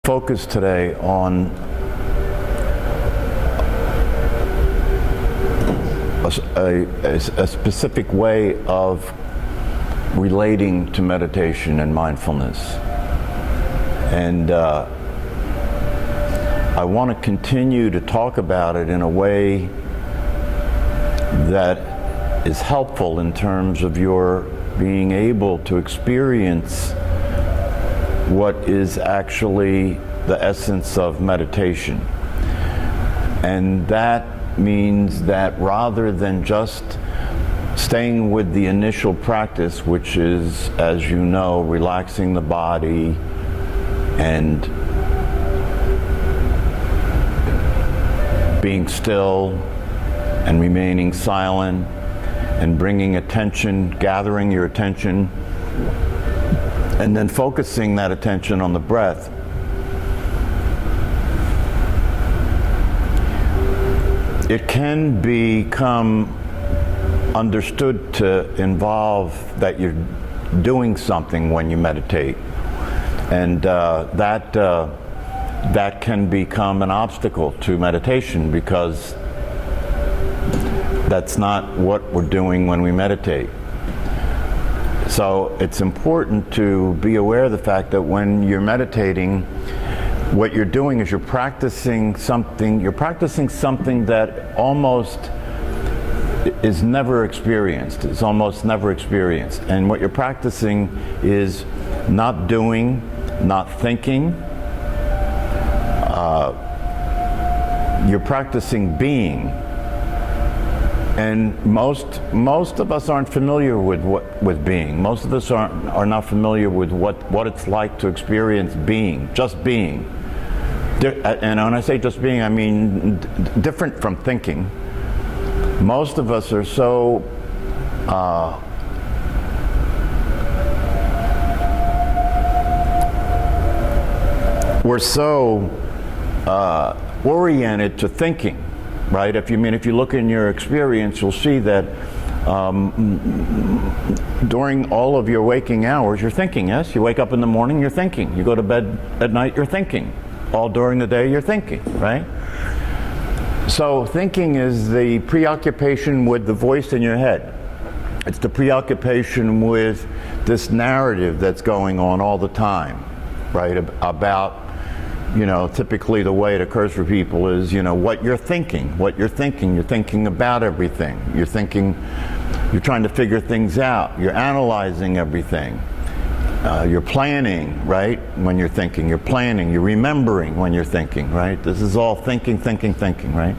focus today on a specific way of relating to meditation and mindfulness. And I want to continue to talk about it in a way that is helpful in terms of your being able to experience what is actually the essence of meditation. And that means that rather than just staying with the initial practice, which is, as you know, relaxing the body and being still and remaining silent and bringing attention, gathering your attention, and then focusing that attention on the breath. It can become understood to involve that you're doing something when you meditate, and that can become an obstacle to meditation, because that's not what we're doing when we meditate. So it's important to be aware of the fact that when you're meditating, what you're doing is you're practicing something that almost is never experienced. It's almost never experienced. And what you're practicing is not doing, not thinking. You're practicing being. And most of us aren't familiar with being. Most of us are not familiar with what it's like to experience being, just being. And when I say just being, I mean different from thinking. Most of us are so we're so oriented to thinking, right? If you look in your experience, you'll see that during all of your waking hours, you're thinking. Yes, you wake up in the morning, you're thinking. You go to bed at night, you're thinking. All during the day, you're thinking, right? So thinking is the preoccupation with the voice in your head. It's the preoccupation with this narrative that's going on all the time, right? About, typically the way it occurs for people is, what you're thinking. You're thinking about everything. You're trying to figure things out. You're analyzing everything. You're planning, right? When you're thinking, you're planning, you're remembering when you're thinking, right? This is all thinking, right?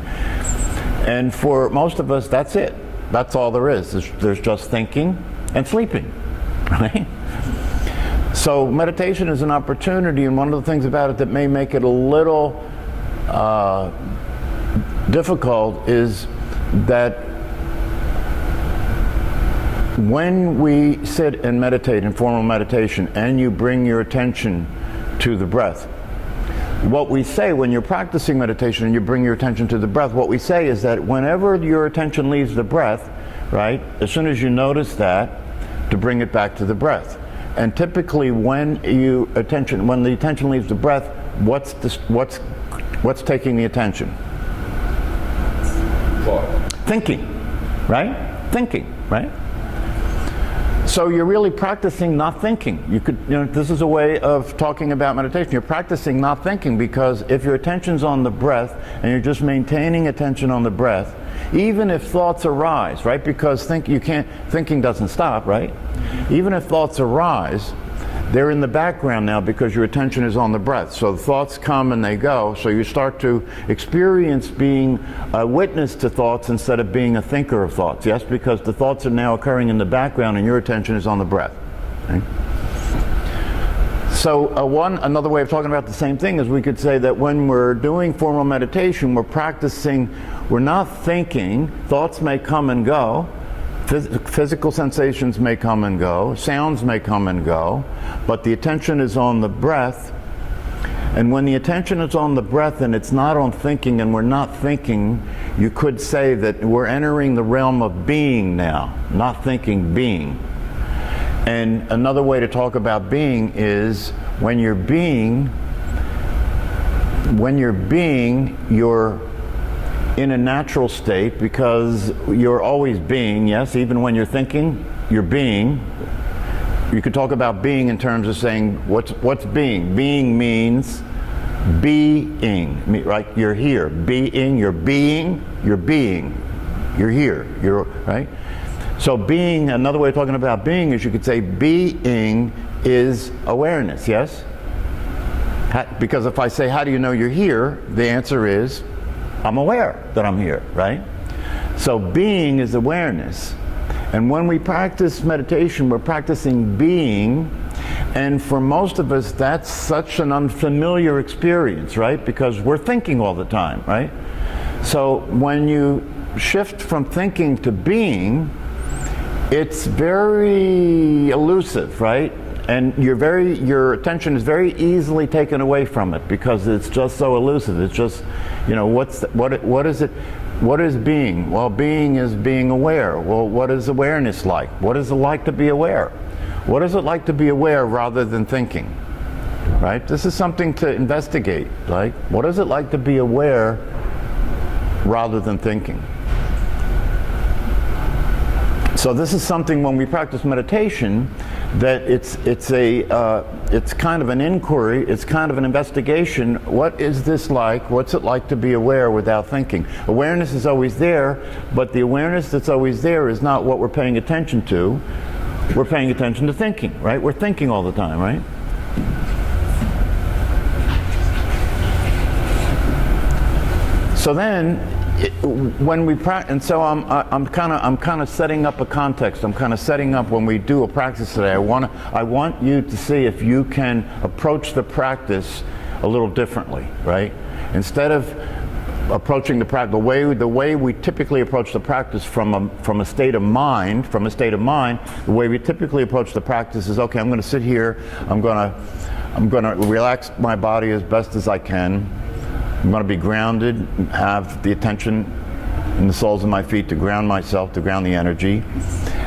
And for most of us, that's it. That's all there is. There's just thinking and sleeping, right? So meditation is an opportunity, and one of the things about it that may make it a little difficult is that when we sit and meditate in formal meditation and you bring your attention to the breath, what we say when you're practicing meditation and you bring your attention to the breath, what we say is that whenever your attention leaves the breath, right, as soon as you notice that, to bring it back to the breath. And typically when the attention leaves the breath, what's taking the attention? Thinking, right? Thinking, right? So you're really practicing not thinking. This is a way of talking about meditation. You're practicing not thinking, because if your attention's on the breath and you're just maintaining attention on the breath, even if thoughts arise, right? Because thinking doesn't stop, right? Even if thoughts arise, they're in the background now because your attention is on the breath. So the thoughts come and they go. So you start to experience being a witness to thoughts instead of being a thinker of thoughts. Yes, because the thoughts are now occurring in the background and your attention is on the breath. Okay? So another way of talking about the same thing is we could say that when we're doing formal meditation, we're not thinking. Thoughts may come and go. Physical sensations may come and go, sounds may come and go, but the attention is on the breath. And when the attention is on the breath and it's not on thinking, and we're not thinking, you could say that we're entering the realm of being now, not thinking, being. And another way to talk about being is when you're being, when you're being, you're in a natural state because you're always being, yes, even when you're thinking, you're being. You could talk about being in terms of saying, what's being? Being means being, right? You're here. Being, you're being, you're being. You're here, you're, right? So being, another way of talking about being is you could say being is awareness, yes? Because if I say, how do you know you're here? The answer is, I'm aware that I'm here, right? So being is awareness. And when we practice meditation, we're practicing being, and for most of us, that's such an unfamiliar experience, right? Because we're thinking all the time, right? So when you shift from thinking to being, it's very elusive, right? And your attention is very easily taken away from it because it's just so elusive. It's just, you know, what is it? What is being? Well, being is being aware. Well, what is awareness like? What is it like to be aware? What is it like to be aware rather than thinking? Right? This is something to investigate. Like, what is it like to be aware rather than thinking? So this is something when we practice meditation that it's kind of an inquiry, it's kind of an investigation. What is this like? What's it like to be aware without thinking? Awareness is always there, but the awareness that's always there is not what we're paying attention to. We're paying attention to thinking, right? We're thinking all the time, right? So then, when we practice, and so I'm kind of setting up a context. I'm kind of setting up when we do a practice today. I want you to see if you can approach the practice a little differently, right? Instead of approaching the practice the way we typically approach the practice from a state of mind, the way we typically approach the practice is, okay, I'm going to sit here. I'm going to relax my body as best as I can. I'm going to be grounded, have the attention in the soles of my feet to ground myself, to ground the energy,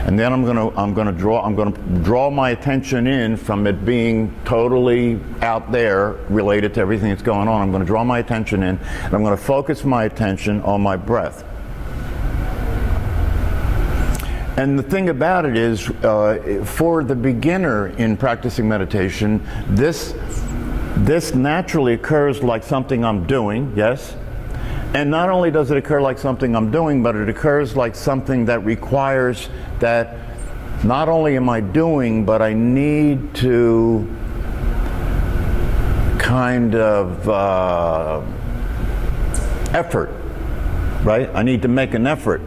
and then I'm going to draw my attention in from it being totally out there, related to everything that's going on. I'm going to draw my attention in, and I'm going to focus my attention on my breath. And the thing about it is, for the beginner in practicing meditation, this naturally occurs like something I'm doing, yes? And not only does it occur like something I'm doing, but it occurs like something that requires that not only am I doing, but I need to kind of effort, right? I need to make an effort.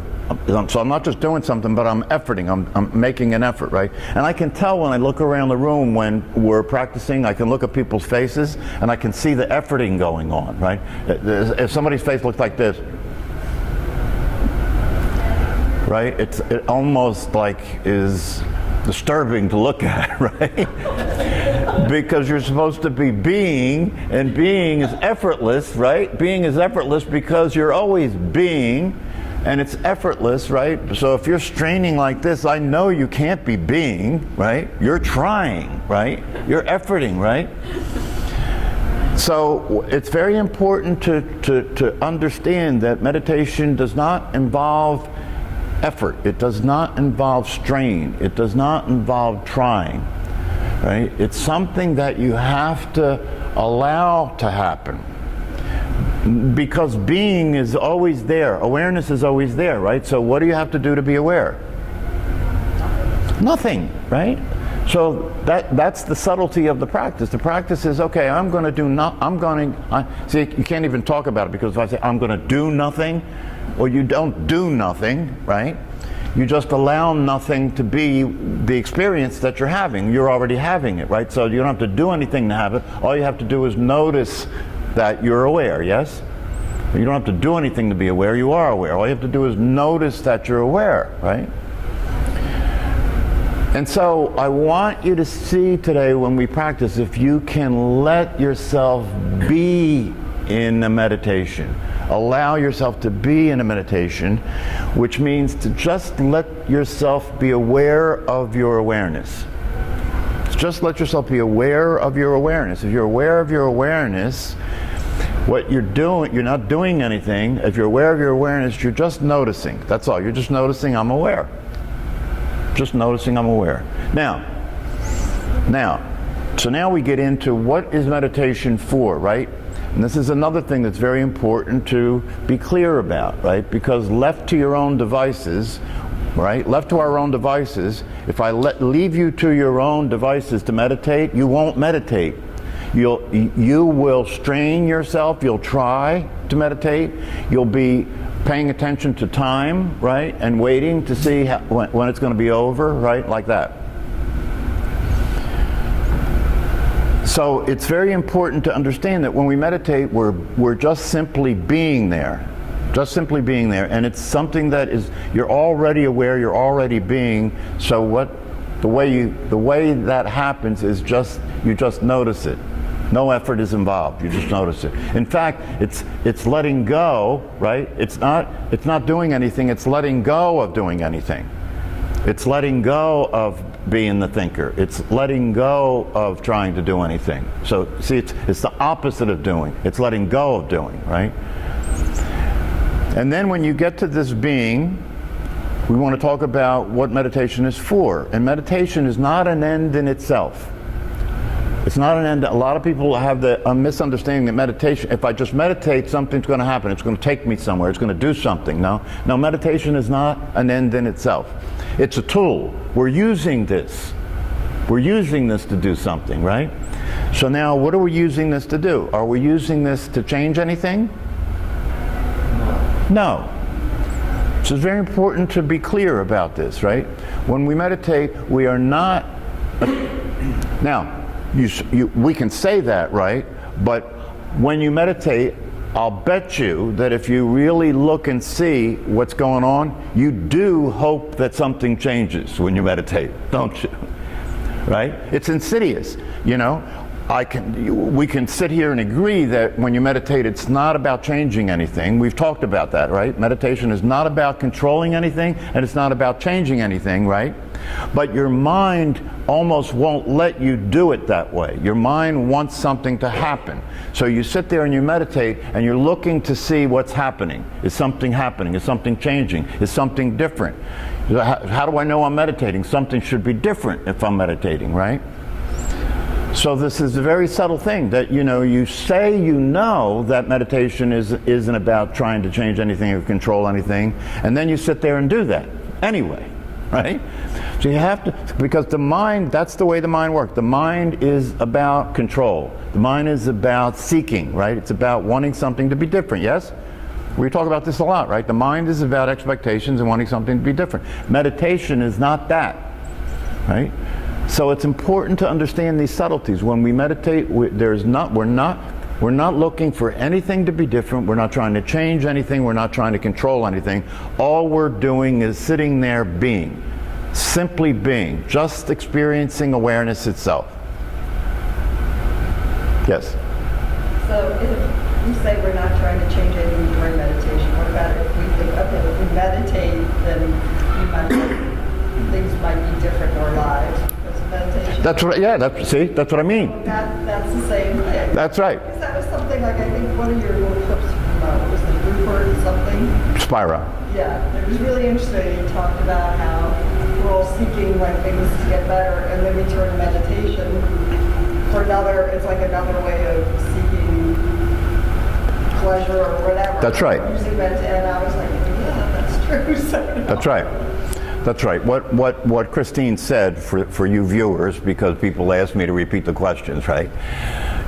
So I'm not just doing something, but I'm efforting, I'm making an effort, right? And I can tell when I look around the room when we're practicing, I can look at people's faces and I can see the efforting going on, right? If somebody's face looks like this, right? It almost like is disturbing to look at, right? Because you're supposed to be being, and being is effortless, right? Being is effortless because you're always being. And it's effortless, right? So if you're straining like this, I know you can't be being, right? You're trying, right? You're efforting, right? So it's very important to understand that meditation does not involve effort. It does not involve strain. It does not involve trying, right? It's something that you have to allow to happen. Because being is always there. Awareness is always there, right? So what do you have to do to be aware? Nothing, right? So that's the subtlety of the practice. The practice is, okay, I'm going to do see, you can't even talk about it, because if I say I'm going to do nothing, or you don't do nothing, right? You just allow nothing to be the experience that you're having. You're already having it, right? So you don't have to do anything to have it. All you have to do is notice that you're aware, yes? You don't have to do anything to be aware, you are aware. All you have to do is notice that you're aware, right? And so I want you to see today when we practice, if you can let yourself be in a meditation. Allow yourself to be in a meditation, which means to just let yourself be aware of your awareness. Just let yourself be aware of your awareness. If you're aware of your awareness, What you're doing, you're not doing anything. If you're aware of your awareness, you're just noticing. That's all. You're just noticing I'm aware. Just noticing I'm aware. So now we get into what is meditation for, right? And this is another thing that's very important to be clear about, right? Because left to your own devices, right? Left to our own devices, if I leave you to your own devices to meditate, you won't meditate. You will strain yourself, you'll try to meditate, you'll be paying attention to time, right? And waiting to see when it's going to be over, right? Like that. So it's very important to understand that when we meditate, we're just simply being there. Just simply being there. And it's something that is, you're already aware, you're already being. So the way that happens is you just notice it. No effort is involved. You just notice it. In fact, it's letting go, right? It's not doing anything. It's letting go of doing anything. It's letting go of being the thinker. It's letting go of trying to do anything. So see, it's the opposite of doing. It's letting go of doing, right? And then when you get to this being, we want to talk about what meditation is for. And meditation is not an end in itself. It's not an end. A lot of people have a misunderstanding that meditation, if I just meditate, something's going to happen. It's going to take me somewhere. It's going to do something. No, meditation is not an end in itself. It's a tool. We're using this. We're using this to do something, right? So now, what are we using this to do? Are we using this to change anything? No. So it's very important to be clear about this, right? When we meditate, we are not... Now, we can say that, right? But when you meditate, I'll bet you that if you really look and see what's going on, you do hope that something changes when you meditate, don't you? Right? It's insidious, you know? We can sit here and agree that when you meditate, it's not about changing anything. We've talked about that, right? Meditation is not about controlling anything, and it's not about changing anything, right? But your mind almost won't let you do it that way. Your mind wants something to happen. So you sit there and you meditate, and you're looking to see what's happening. Is something happening? Is something changing? Is something different? How do I know I'm meditating? Something should be different if I'm meditating, right? So this is a very subtle thing that, you say that meditation isn't about trying to change anything or control anything, and then you sit there and do that anyway, right? So you have to, because the mind, that's the way the mind works. The mind is about control. The mind is about seeking, right? It's about wanting something to be different, yes? We talk about this a lot, right? The mind is about expectations and wanting something to be different. Meditation is not that, right? So it's important to understand these subtleties. When we meditate, we're not looking for anything to be different. We're not trying to change anything. We're not trying to control anything. All we're doing is sitting there being, simply being, just experiencing awareness itself. Yes? So if we say we're not trying to change anything during meditation, what about if we think, okay, if we meditate, then things might be different in our lives? Meditation. That's right. Yeah. That's what I mean. That's the same thing. That's right. Because that was something like, I think one of your little clips from was the Rupert something. Spira. Yeah, it was really interesting. You talked about how we're all seeking things to get better, and then we turn to meditation for another. It's like another way of seeking pleasure or whatever. That's right. Using meditation, and I was like, yeah, that's true. So, That's right. That's right. What Christine said for you viewers, because people asked me to repeat the questions, right?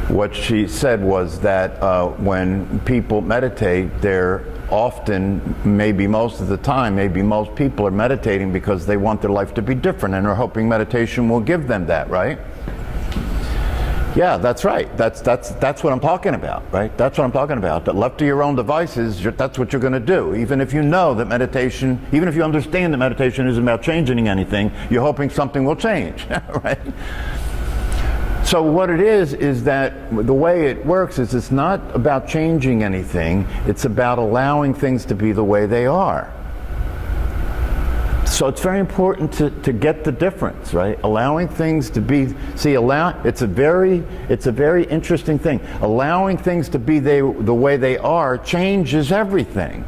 What she said was that when people meditate, they're often, maybe most of the time, maybe most people are meditating because they want their life to be different and are hoping meditation will give them that, right? Yeah, that's right. That's what I'm talking about, right? That's what I'm talking about. That left to your own devices, that's what you're going to do. Even if you know that meditation, even if you understand that meditation isn't about changing anything, you're hoping something will change, right? So what it is that the way it works is it's not about changing anything. It's about allowing things to be the way they are. So it's very important to get the difference, right? Allowing things to be, it's a very interesting thing. Allowing things to be the way they are changes everything,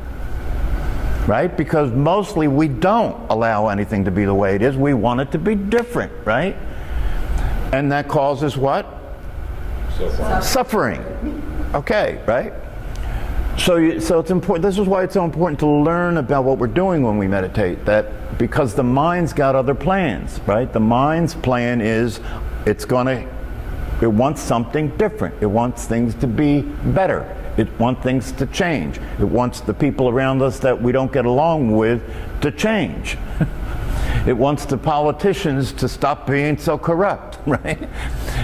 right? Because mostly we don't allow anything to be the way it is. We want it to be different, right? And that causes what? Suffering. Okay, right? So it's important. This is why it's so important to learn about what we're doing when we meditate. That because the mind's got other plans, right? The mind's plan is it wants something different. It wants things to be better. It wants things to change. It wants the people around us that we don't get along with to change. It wants the politicians to stop being so corrupt, right?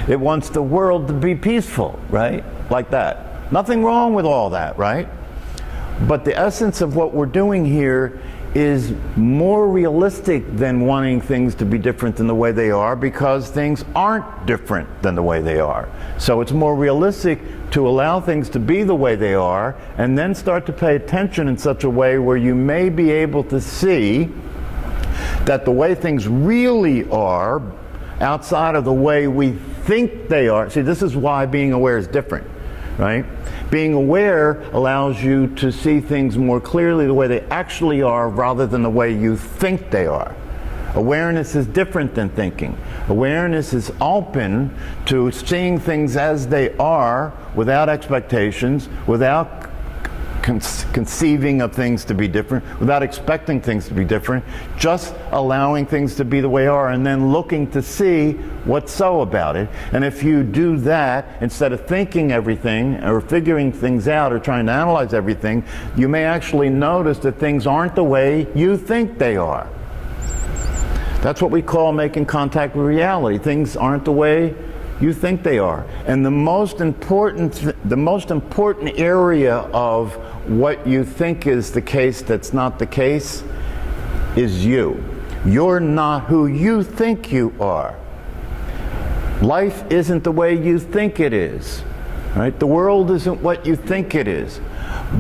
It wants the world to be peaceful, right? Like that. Nothing wrong with all that, right? But the essence of what we're doing here is more realistic than wanting things to be different than the way they are, because things aren't different than the way they are. So it's more realistic to allow things to be the way they are and then start to pay attention in such a way where you may be able to see that the way things really are outside of the way we think they are. See, this is why being aware is different, right? Being aware allows you to see things more clearly the way they actually are rather than the way you think they are. Awareness is different than thinking. Awareness is open to seeing things as they are without expectations, without conceiving of things to be different, without expecting things to be different, just allowing things to be the way they are and then looking to see what's so about it. And if you do that, instead of thinking everything or figuring things out or trying to analyze everything, you may actually notice that things aren't the way you think they are. That's what we call making contact with reality. Things aren't the way you think they are. And the most important area of what you think is the case that's not the case is you. You're not who you think you are. Life isn't the way you think it is, right? The world isn't what you think it is.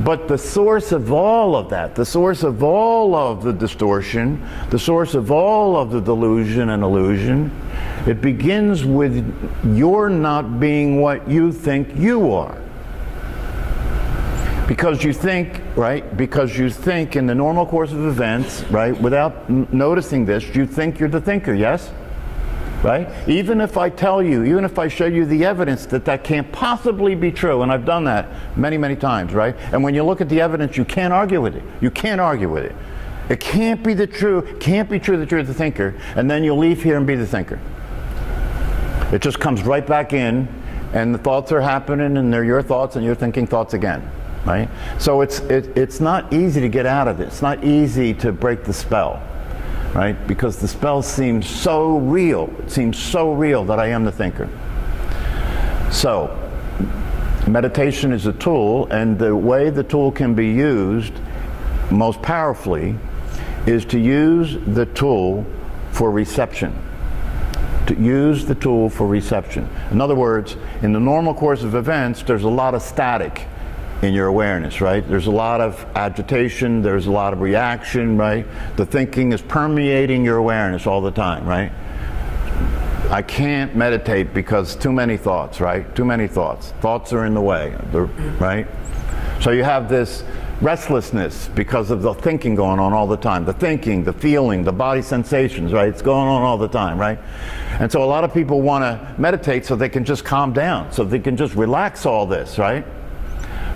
But the source of all of that, the source of all of the distortion, the source of all of the delusion and illusion, it begins with your not being what you think you are. Because you think, right, because you think in the normal course of events, right, without noticing this, you think you're the thinker, yes? Right? Even if I tell you, even if I show you the evidence that that can't possibly be true, and I've done that many, many times, right? And when you look at the evidence, you can't argue with it. You can't argue with it. It can't be true that you're the thinker, and then you'll leave here and be the thinker. It just comes right back in, and the thoughts are happening, and they're your thoughts, and you're thinking thoughts again, right? So it's not easy to get out of it. It's not easy to break the spell, right? Because the spell seems so real. It seems so real that I am the thinker. So, meditation is a tool, and the way the tool can be used most powerfully is to use the tool for reception. To use the tool for reception. In other words, in the normal course of events, there's a lot of static in your awareness, right? There's a lot of agitation, there's a lot of reaction, right? The thinking is permeating your awareness all the time, right? I can't meditate because too many thoughts, right? Too many thoughts. Thoughts are in the way, right? So you have this restlessness because of the thinking going on all the time. The thinking, the feeling, the body sensations, right? It's going on all the time, right? And so a lot of people want to meditate so they can just calm down, so they can just relax all this, right?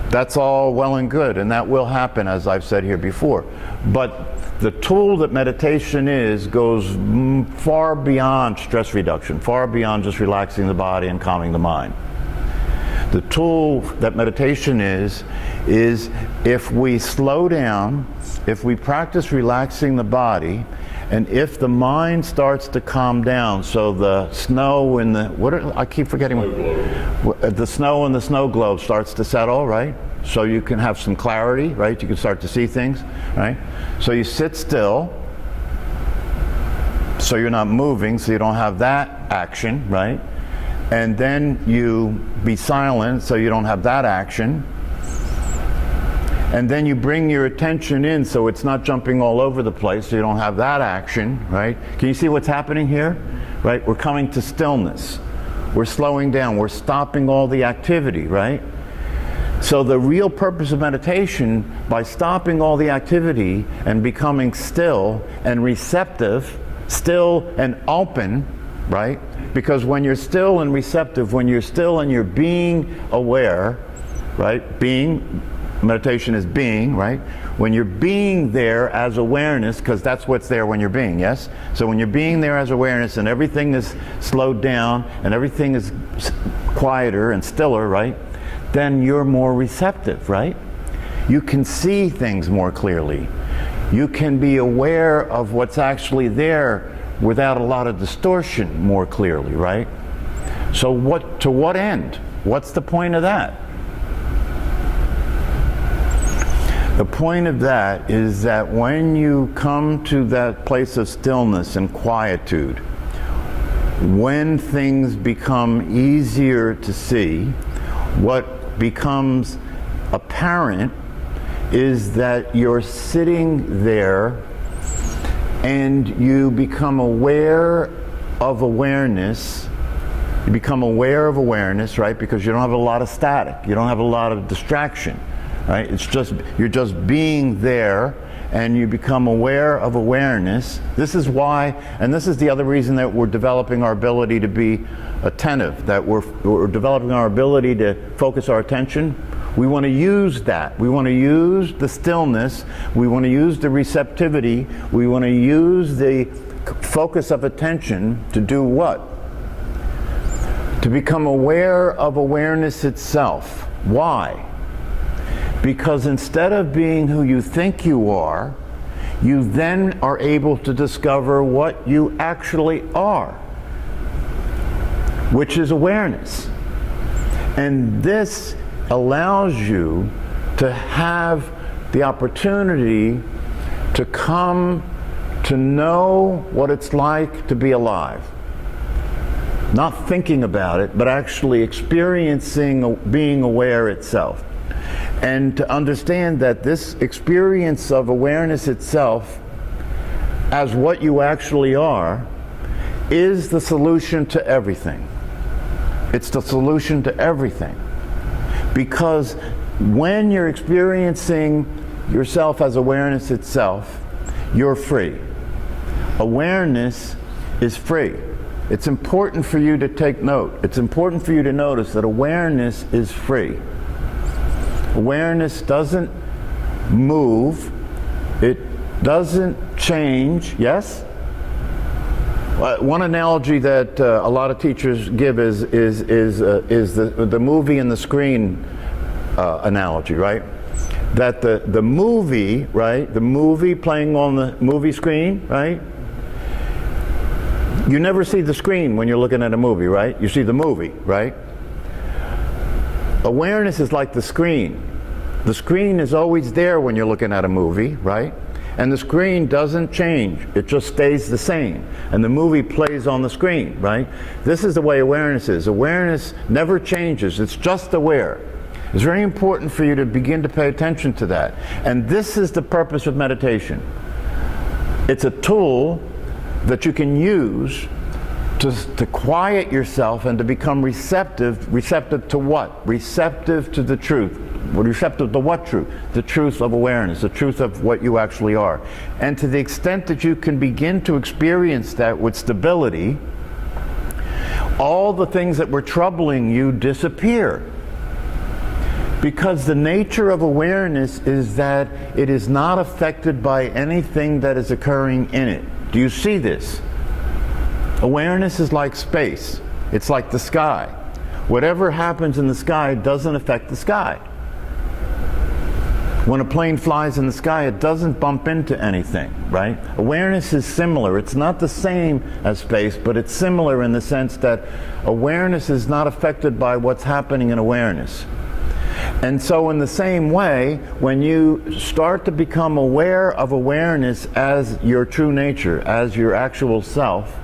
That's all well and good, and that will happen, as I've said here before. But the tool that meditation is goes far beyond stress reduction, far beyond just relaxing the body and calming the mind. The tool that meditation is if we slow down, if we practice relaxing the body, and if the mind starts to calm down, so the snow and I keep forgetting the snow and the snow globe starts to settle, right? So you can have some clarity, right? You can start to see things, right? So you sit still, so you're not moving, so you don't have that action, right? And then you be silent, so you don't have that action. And then you bring your attention in so it's not jumping all over the place, so you don't have that action, right? Can you see what's happening here? Right? We're coming to stillness. We're slowing down. We're stopping all the activity, right? So the real purpose of meditation, by stopping all the activity and becoming still and receptive, still and open, right? Because when you're still and receptive, when you're still and you're being aware, right? Meditation is being, right? When you're being there as awareness, because that's what's there when you're being, yes? So when you're being there as awareness and everything is slowed down and everything is quieter and stiller, right? Then you're more receptive, right? You can see things more clearly. You can be aware of what's actually there without a lot of distortion more clearly, right? So to what end? What's the point of that? The point of that is that when you come to that place of stillness and quietude, when things become easier to see, what becomes apparent is that you're sitting there and you become aware of awareness. You become aware of awareness, right? Because you don't have a lot of static. You don't have a lot of distraction. Right? It's just, you're just being there and you become aware of awareness. This is why, and this is the other reason that we're developing our ability to be attentive, that we're developing our ability to focus our attention. We want to use that. We want to use the stillness. We want to use the receptivity. We want to use the focus of attention to do what? To become aware of awareness itself. Why? Because instead of being who you think you are, you then are able to discover what you actually are, which is awareness. And this allows you to have the opportunity to come to know what it's like to be alive. Not thinking about it, but actually experiencing being aware itself. And to understand that this experience of awareness itself as what you actually are is the solution to everything. It's the solution to everything. Because when you're experiencing yourself as awareness itself, you're free. Awareness is free. It's important for you to take note. It's important for you to notice that awareness is free. Awareness doesn't move. It doesn't change. Yes? One analogy that a lot of teachers give is the movie and the screen analogy, right? That the movie, right? The movie playing on the movie screen, right? You never see the screen when you're looking at a movie, right? You see the movie, right? Awareness is like the screen. The screen is always there when you're looking at a movie, right? And the screen doesn't change. It just stays the same. And the movie plays on the screen, right? This is the way awareness is. Awareness never changes. It's just aware. It's very important for you to begin to pay attention to that. And this is the purpose of meditation. It's a tool that you can use to quiet yourself and to become receptive. Receptive to what? Receptive to the truth. Receptive to what truth? The truth of awareness, the truth of what you actually are. And to the extent that you can begin to experience that with stability, all the things that were troubling you disappear. Because the nature of awareness is that it is not affected by anything that is occurring in it. Do you see this? Awareness is like space. It's like the sky. Whatever happens in the sky doesn't affect the sky. When a plane flies in the sky, it doesn't bump into anything, right? Awareness is similar. It's not the same as space, but it's similar in the sense that awareness is not affected by what's happening in awareness. And so in the same way, when you start to become aware of awareness as your true nature, as your actual self,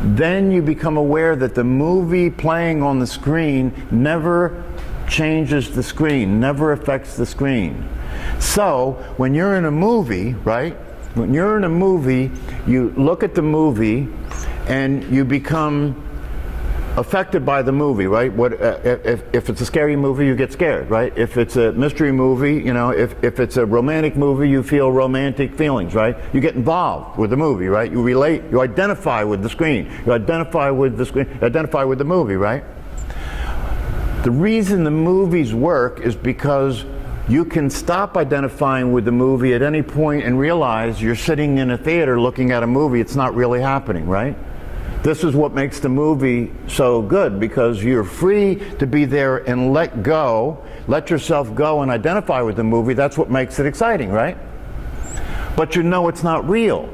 then you become aware that the movie playing on the screen never changes the screen, never affects the screen. So when you're in a movie, right? When you're in a movie, you look at the movie and you become affected by the movie, right? If it's a scary movie, you get scared, right? If it's a mystery movie, you know, if it's a romantic movie, you feel romantic feelings, right? You get involved with the movie, right? You relate, you identify with the screen, you identify with the screen, you identify with the movie, right? The reason the movies work is because you can stop identifying with the movie at any point and realize you're sitting in a theater looking at a movie. It's not really happening, right? This is what makes the movie so good, because you're free to be there and let go, let yourself go and identify with the movie. That's what makes it exciting, right? But you know it's not real.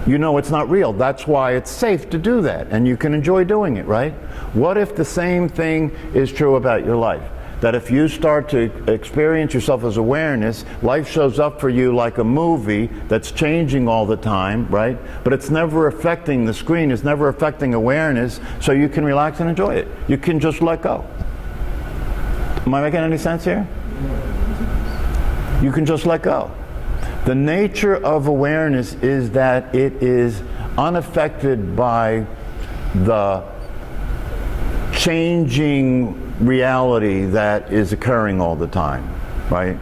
You know it's not real. That's why it's safe to do that, and you can enjoy doing it, right? What if the same thing is true about your life? That if you start to experience yourself as awareness, life shows up for you like a movie that's changing all the time, right? But it's never affecting the screen, it's never affecting awareness, so you can relax and enjoy it. You can just let go. Am I making any sense here? You can just let go. The nature of awareness is that it is unaffected by the changing reality that is occurring all the time, right?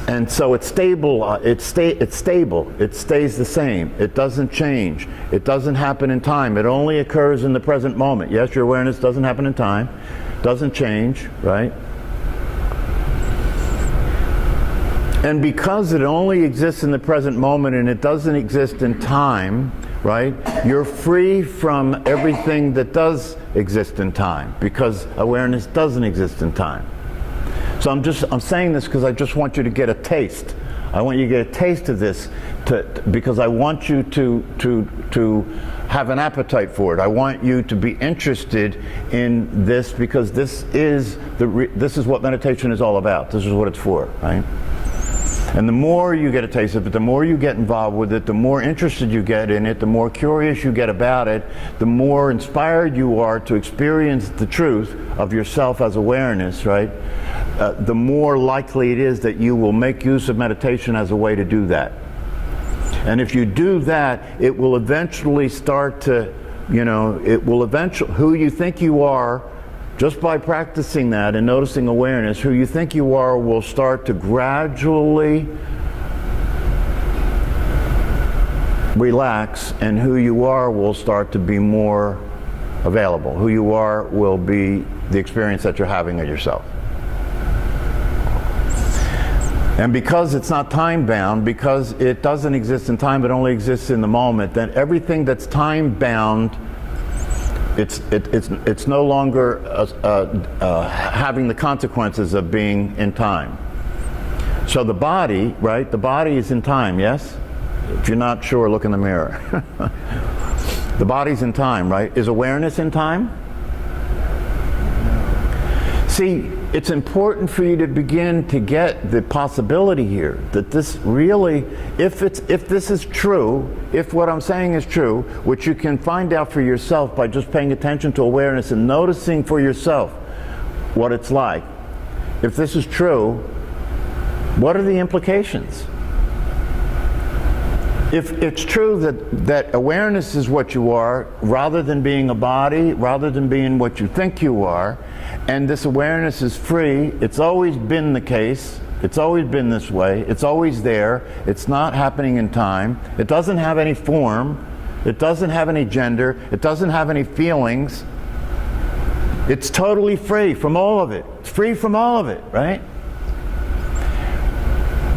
And so it's stable. It's stable. It stays the same. It doesn't change. It doesn't happen in time. It only occurs in the present moment. Yes, your awareness doesn't happen in time. Doesn't change, right? And because it only exists in the present moment and it doesn't exist in time, right? You're free from everything that does exist in time, because awareness doesn't exist in time. So I'm saying this because I just want you to get a taste. I want you to get a taste of this because I want you to have an appetite for it. I want you to be interested in this, because this is what meditation is all about. This is what it's for, right? And the more you get a taste of it, the more you get involved with it, the more interested you get in it, the more curious you get about it, the more inspired you are to experience the truth of yourself as awareness, right? The more likely it is that you will make use of meditation as a way to do that. And if you do that, it will eventually start to, who you think you are, just by practicing that and noticing awareness, who you think you are will start to gradually relax, and who you are will start to be more available. Who you are will be the experience that you're having of yourself. And because it's not time-bound, because it doesn't exist in time, it only exists in the moment, then everything that's time-bound, it's no longer having the consequences of being in time. So the body, right? The body is in time, yes? If you're not sure, look in the mirror. The body's in time, right? Is awareness in time? See, it's important for you to begin to get the possibility here that this really, if this is true, if what I'm saying is true, which you can find out for yourself by just paying attention to awareness and noticing for yourself what it's like. If this is true, what are the implications? If it's true that awareness is what you are, rather than being a body, rather than being what you think you are, and this awareness is free, it's always been the case, it's always been this way, it's always there, it's not happening in time, it doesn't have any form, it doesn't have any gender, it doesn't have any feelings, it's totally free from all of it, it's free from all of it, right?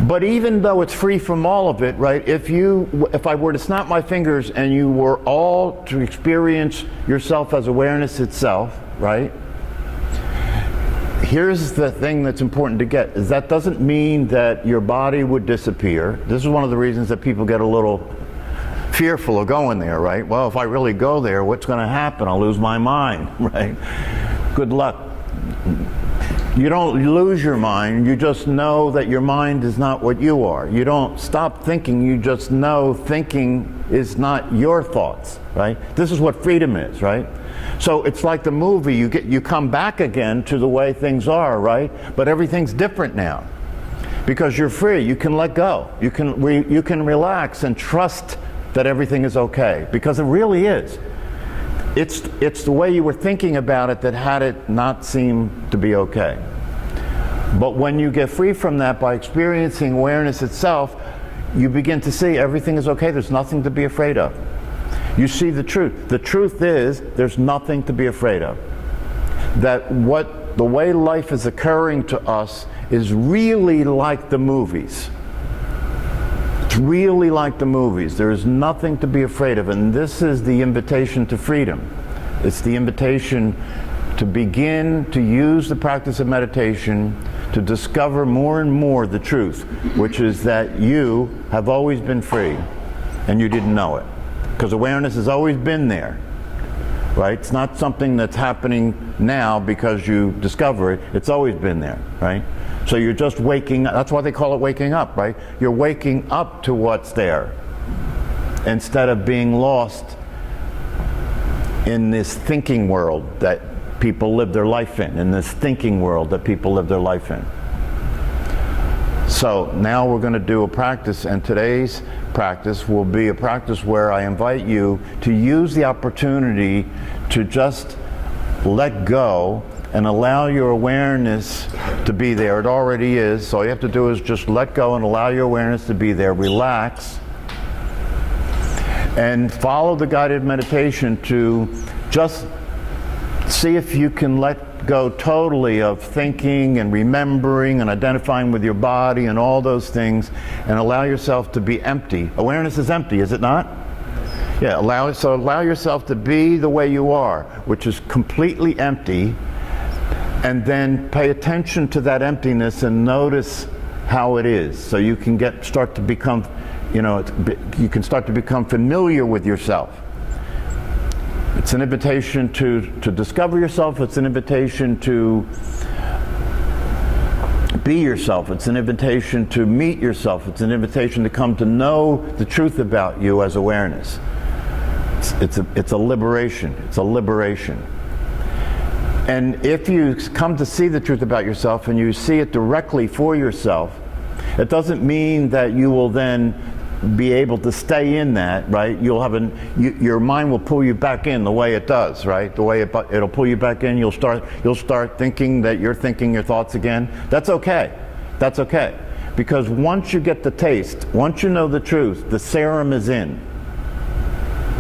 But even though it's free from all of it, right, if I were to snap my fingers and you were all to experience yourself as awareness itself, right, here's the thing that's important to get, is that doesn't mean that your body would disappear. This is one of the reasons that people get a little fearful of going there, right? Well, if I really go there, what's going to happen? I'll lose my mind, right? Good luck. You don't lose your mind, you just know that your mind is not what you are. You don't stop thinking, you just know thinking is not your thoughts, right? This is what freedom is, right? So it's like the movie, you come back again to the way things are, right? But everything's different now. Because you're free, you can let go. You can relax and trust that everything is okay, because it really is. It's the way you were thinking about it that had it not seem to be okay. But when you get free from that by experiencing awareness itself, you begin to see everything is okay, there's nothing to be afraid of. You see the truth. The truth is, there's nothing to be afraid of. That the way life is occurring to us is really like the movies. It's really like the movies. There is nothing to be afraid of, and this is the invitation to freedom. It's the invitation to begin to use the practice of meditation to discover more and more the truth, which is that you have always been free, and you didn't know it. Because awareness has always been there, right? It's not something that's happening now because you discover it. It's always been there, right? So you're just waking up. That's why they call it waking up, right? You're waking up to what's there instead of being lost in this thinking world that people live their life in this thinking world that people live their life in. So now we're going to do a practice, and today's practice will be a practice where I invite you to use the opportunity to just let go and allow your awareness to be there. It already is. So all you have to do is just let go and allow your awareness to be there. Relax. And follow the guided meditation to just see if you can let go totally of thinking and remembering and identifying with your body and all those things, and allow yourself to be empty. Awareness is empty, is it not? Yeah, allow yourself to be the way you are, which is completely empty, and then pay attention to that emptiness and notice how it is. So you can start to become, you can start to become familiar with yourself. It's an invitation to discover yourself. It's an invitation to be yourself. It's an invitation to meet yourself. It's an invitation to come to know the truth about you as awareness. It's a liberation. It's a liberation. And if you come to see the truth about yourself and you see it directly for yourself, it doesn't mean that you will then be able to stay in that, right? Your mind will pull you back in the way it does, right? The way it'll pull you back in. You'll start thinking that you're thinking your thoughts again. That's okay. That's okay. Because once you get the taste, once you know the truth, the serum is in.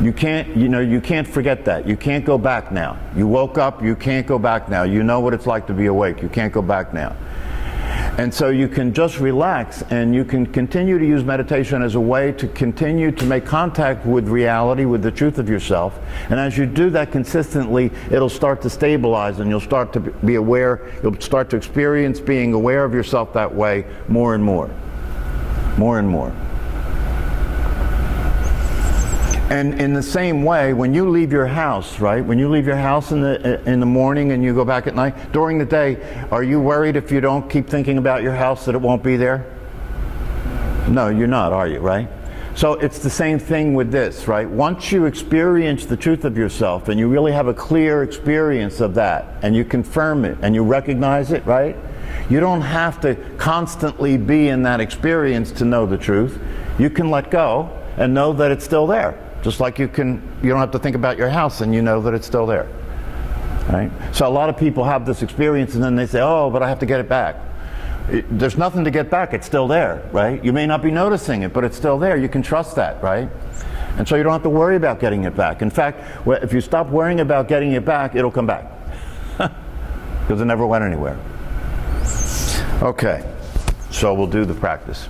You can't forget that. You can't go back now. You woke up, you can't go back now. You know what it's like to be awake. You can't go back now. And so you can just relax, and you can continue to use meditation as a way to continue to make contact with reality, with the truth of yourself. And as you do that consistently, it'll start to stabilize, and you'll start to be aware, you'll start to experience being aware of yourself that way more and more. More and more. And in the same way, when you leave your house, right? When you leave your house in the morning and you go back at night, during the day, are you worried if you don't keep thinking about your house that it won't be there? No, you're not, are you, right? So it's the same thing with this, right? Once you experience the truth of yourself and you really have a clear experience of that, and you confirm it and you recognize it, right? You don't have to constantly be in that experience to know the truth. You can let go and know that it's still there. Just like you don't have to think about your house and you know that it's still there, right? So a lot of people have this experience and then they say, oh, but I have to get it back. There's nothing to get back, it's still there, right? You may not be noticing it, but it's still there. You can trust that, right? And so you don't have to worry about getting it back. In fact, if you stop worrying about getting it back, it'll come back. Because it never went anywhere. Okay, so we'll do the practice.